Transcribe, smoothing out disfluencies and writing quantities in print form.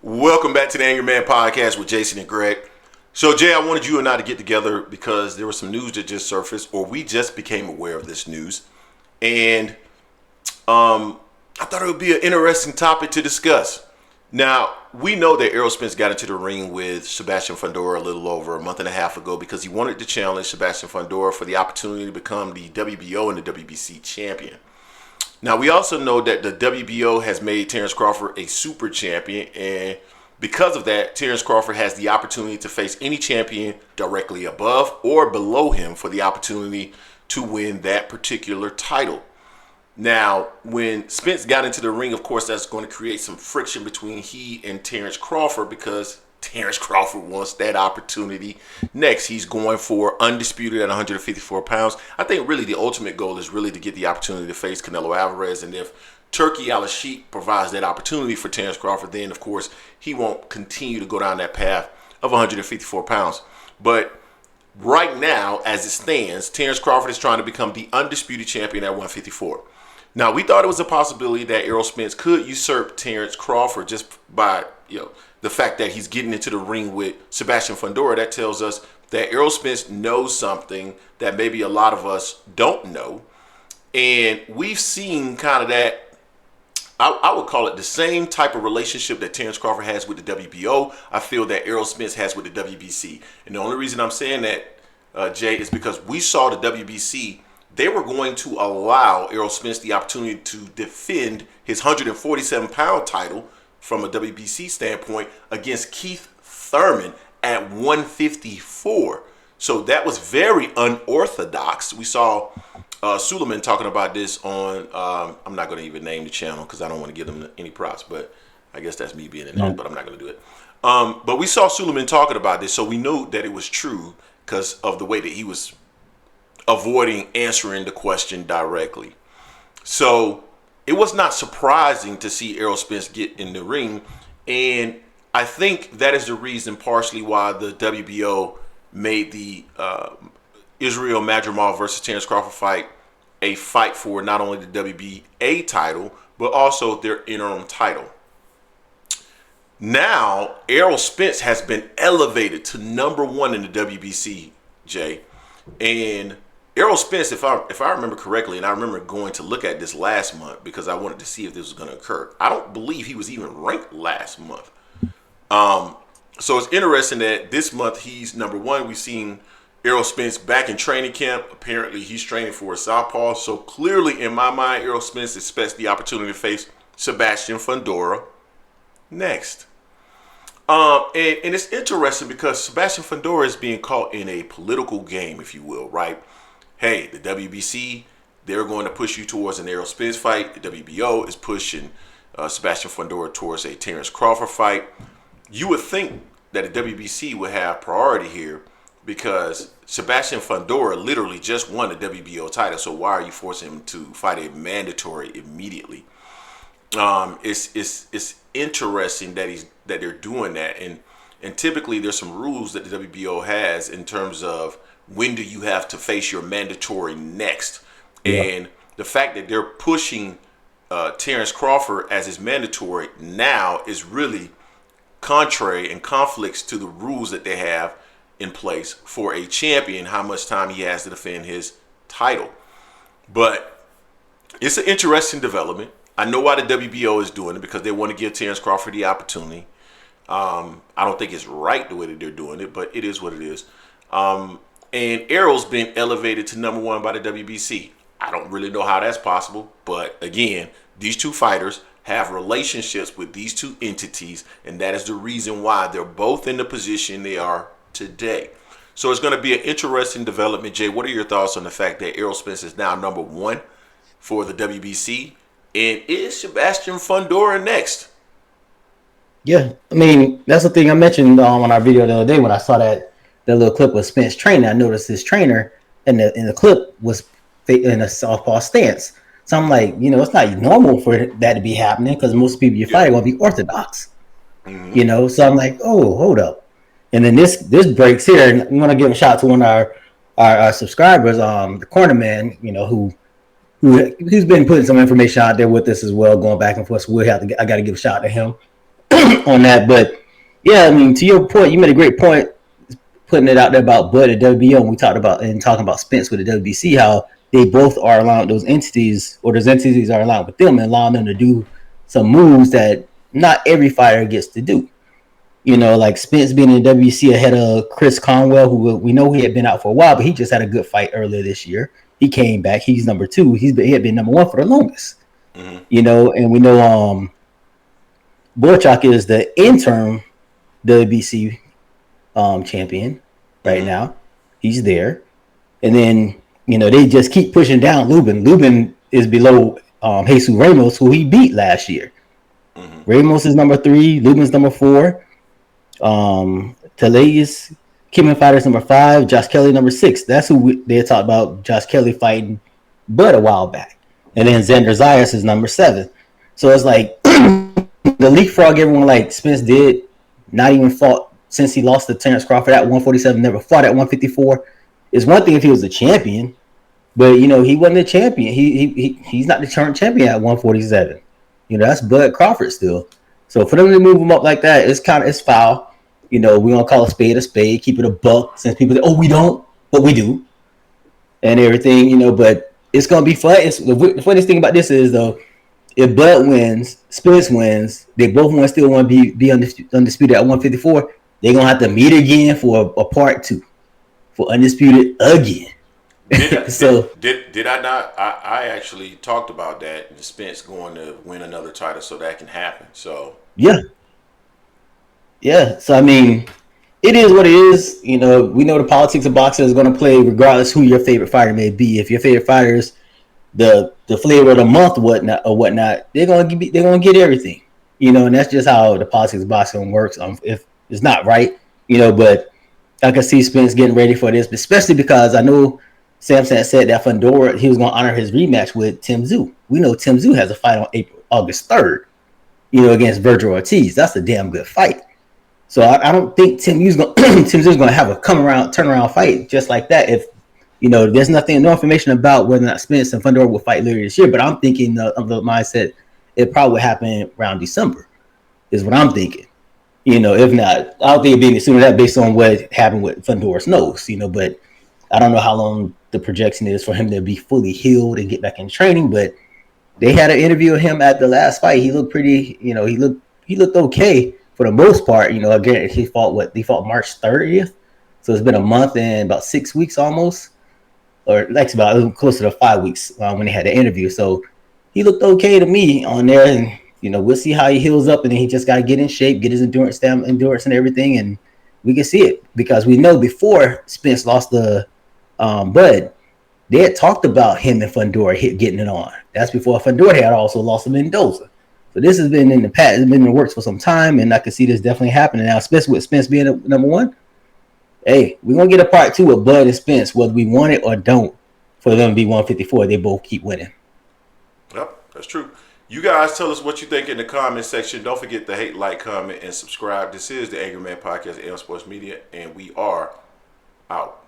Welcome back to the Angry Man Podcast with Jason and Greg. So, Jay, I wanted you and I to get together because there was some news that just surfaced, or we just became aware of this news. And I thought it would be an interesting topic to discuss. Now, we know that Errol Spence got into the ring with Sebastian Fundora a little over a month and a half ago because he wanted to challenge Sebastian Fundora for the opportunity to become the WBO and the WBC champion. Now, we also know that the WBO has made Terrence Crawford a super champion, and because of that, Terrence Crawford has the opportunity to face any champion directly above or below him for the opportunity to win that particular title. Now, when Spence got into the ring, of course, that's going to create some friction between he and Terrence Crawford because Terrence Crawford wants that opportunity next. He's going for undisputed at 154 pounds. I think really the ultimate goal is really to get the opportunity to face Canelo Alvarez. And if Turkey Al-Sheikh provides that opportunity for Terrence Crawford, then, of course, he won't continue to go down that path of 154 pounds. But right now, as it stands, Terrence Crawford is trying to become the undisputed champion at 154. Now, we thought it was a possibility that Errol Spence could usurp Terrence Crawford just by, the fact that he's getting into the ring with Sebastian Fundora. That tells us that Errol Spence knows something that maybe a lot of us don't know. And we've seen kind of that, I would call it the same type of relationship that Terrence Crawford has with the WBO. I feel that Errol Spence has with the WBC. And the only reason I'm saying that, Jay, is because we saw the WBC. They were going to allow Errol Spence the opportunity to defend his 147-pound title from a WBC standpoint against Keith Thurman at 154. So that was very unorthodox. We saw Suleiman talking about this on, I'm not going to even name the channel because I don't want to give them any props, but I guess that's me being in there, but I'm not going to do it. But we saw Suleiman talking about this, so we knew that it was true because of the way that he was avoiding answering the question directly. So it was not surprising to see Errol Spence get in the ring. And I think that is the reason partially why the WBO made the Israel Madrimov versus Terrence Crawford fight a fight for not only the WBA title, but also their interim title. Now, Errol Spence has been elevated to number one in the WBC, Jay. And Errol Spence, if I remember correctly, and I remember going to look at this last month because I wanted to see if this was going to occur. I don't believe he was even ranked last month. So it's interesting that this month he's number one. We've seen Errol Spence back in training camp. Apparently he's training for a southpaw. So clearly in my mind, Errol Spence expects the opportunity to face Sebastian Fundora next. And it's interesting because Sebastian Fundora is being caught in a political game, if you will, right? Hey, the WBC, they're going to push you towards an Errol Spence fight. The WBO is pushing Sebastian Fundora towards a Terrence Crawford fight. You would think that the WBC would have priority here because Sebastian Fundora literally just won the WBO title. So why are you forcing him to fight a mandatory immediately? It's interesting that they're doing that, and typically there's some rules that the WBO has in terms of when do you have to face your mandatory next, and the fact that they're pushing Terrence Crawford as his mandatory now is really contrary and conflicts to the rules that they have in place for a champion, how much time he has to defend his title. But it's an interesting development. I know why the WBO is doing it because they want to give Terrence Crawford the opportunity. I don't think it's right the way that they're doing it, but it is what it is. And Errol's been elevated to number one by the WBC. I don't really know how that's possible, but again, these two fighters have relationships with these two entities, and that is the reason why they're both in the position they are today. So it's going to be an interesting development. Jay, what are your thoughts on the fact that Errol Spence is now number one for the WBC? And is Sebastian Fundora next? Yeah, I mean, that's the thing I mentioned on our video the other day when I saw that little clip with Spence training. I noticed his trainer in the clip was in a southpaw stance. So I'm like, it's not normal for that to be happening because most people you fight are going to be orthodox. Mm-hmm. So I'm like, oh, hold up. And then this breaks here, and I'm going to give a shout out to one of our subscribers, the corner man, who's been putting some information out there with us as well, going back and forth. So I got to give a shout out to him. on that. But yeah, I mean, to your point, you made a great point putting it out there about Bud at WBO, and we talked about and talking about Spence with the WBC, how they both are allowing those entities, or those entities are allowed with them and allowing them to do some moves that not every fighter gets to do. You know, like Spence being in the WBC ahead of Chris Conwell, who we know he had been out for a while, but he just had a good fight earlier this year. He came back. He's number 2. He had been number 1 for the longest. Mm-hmm. You know, and we know Borchak is the interim WBC champion right now. He's there. And then, you know, they just keep pushing down Lubin. Lubin is below Jesus Ramos, who he beat last year. Mm-hmm. Ramos is number 3. Lubin's number 4. Talay's Kimon Fighter's number 5. Josh Kelly number 6. That's who they talked about, Josh Kelly fighting Bud a while back. And then Xander Zayas is number 7. So it's like the leapfrog everyone like Spence did, not even fought since he lost to Terrence Crawford at 147, never fought at 154. It's one thing if he was a champion, but you know, he wasn't a champion. He's not the current champion at 147. You know, that's Bud Crawford still. So for them to move him up like that, it's foul. You know, we don't call a spade, keep it a buck, since people say, oh, we don't, but we do. And everything, you know, but it's gonna be fun. The funniest thing about this is though, if Bud wins, Spence wins, they both want still want to be undisputed at 154. They're gonna have to meet again for a part 2 for undisputed again. Did I not? I actually talked about that. Spence going to win another title, so that can happen. So yeah. So I mean, it is what it is. You know, we know the politics of boxing is going to play regardless who your favorite fighter may be. If your favorite fighter is the flavor of the month, or whatnot, they're gonna get everything. You know, and that's just how the politics of boxing works. If it's not right, you know, but I can see Spence getting ready for this, especially because I know Samson said that Fundora, he was going to honor his rematch with Tim Tszyu. We know Tim Tszyu has a fight on August 3rd, you know, against Virgil Ortiz. That's a damn good fight. So I don't think Tim Tszyu's going to have a turnaround fight just like that. If, you know, there's no information about whether or not Spence and Fundora will fight later this year, but I'm thinking of the mindset it probably would happen around December is what I'm thinking. You know, if not, I don't think it'd be any sooner than that based on what happened with Fundora's nose, you know, but I don't know how long the projection is for him to be fully healed and get back in training, but they had an interview of him at the last fight. He looked pretty, you know, he looked okay for the most part. You know, again, he fought March 30th. So it's been a month and about 6 weeks almost, or like about closer to 5 weeks when they had the interview. So he looked okay to me on there, and you know, we'll see how he heals up, and then he just got to get in shape, get his endurance and everything, and we can see it because we know before Spence lost the Bud, they had talked about him and Fundora getting it on. That's before Fundora had also lost to Mendoza. So this has been in the past, it's been in the works for some time, and I can see this definitely happening now, especially with Spence being number 1. Hey, we're going to get a part 2 of Bud and Spence, whether we want it or don't, for them to be 154. They both keep winning. Yep, that's true. You guys tell us what you think in the comment section. Don't forget to hate, like, comment, and subscribe. This is the Angry Man Podcast, AM Sports Media, and we are out.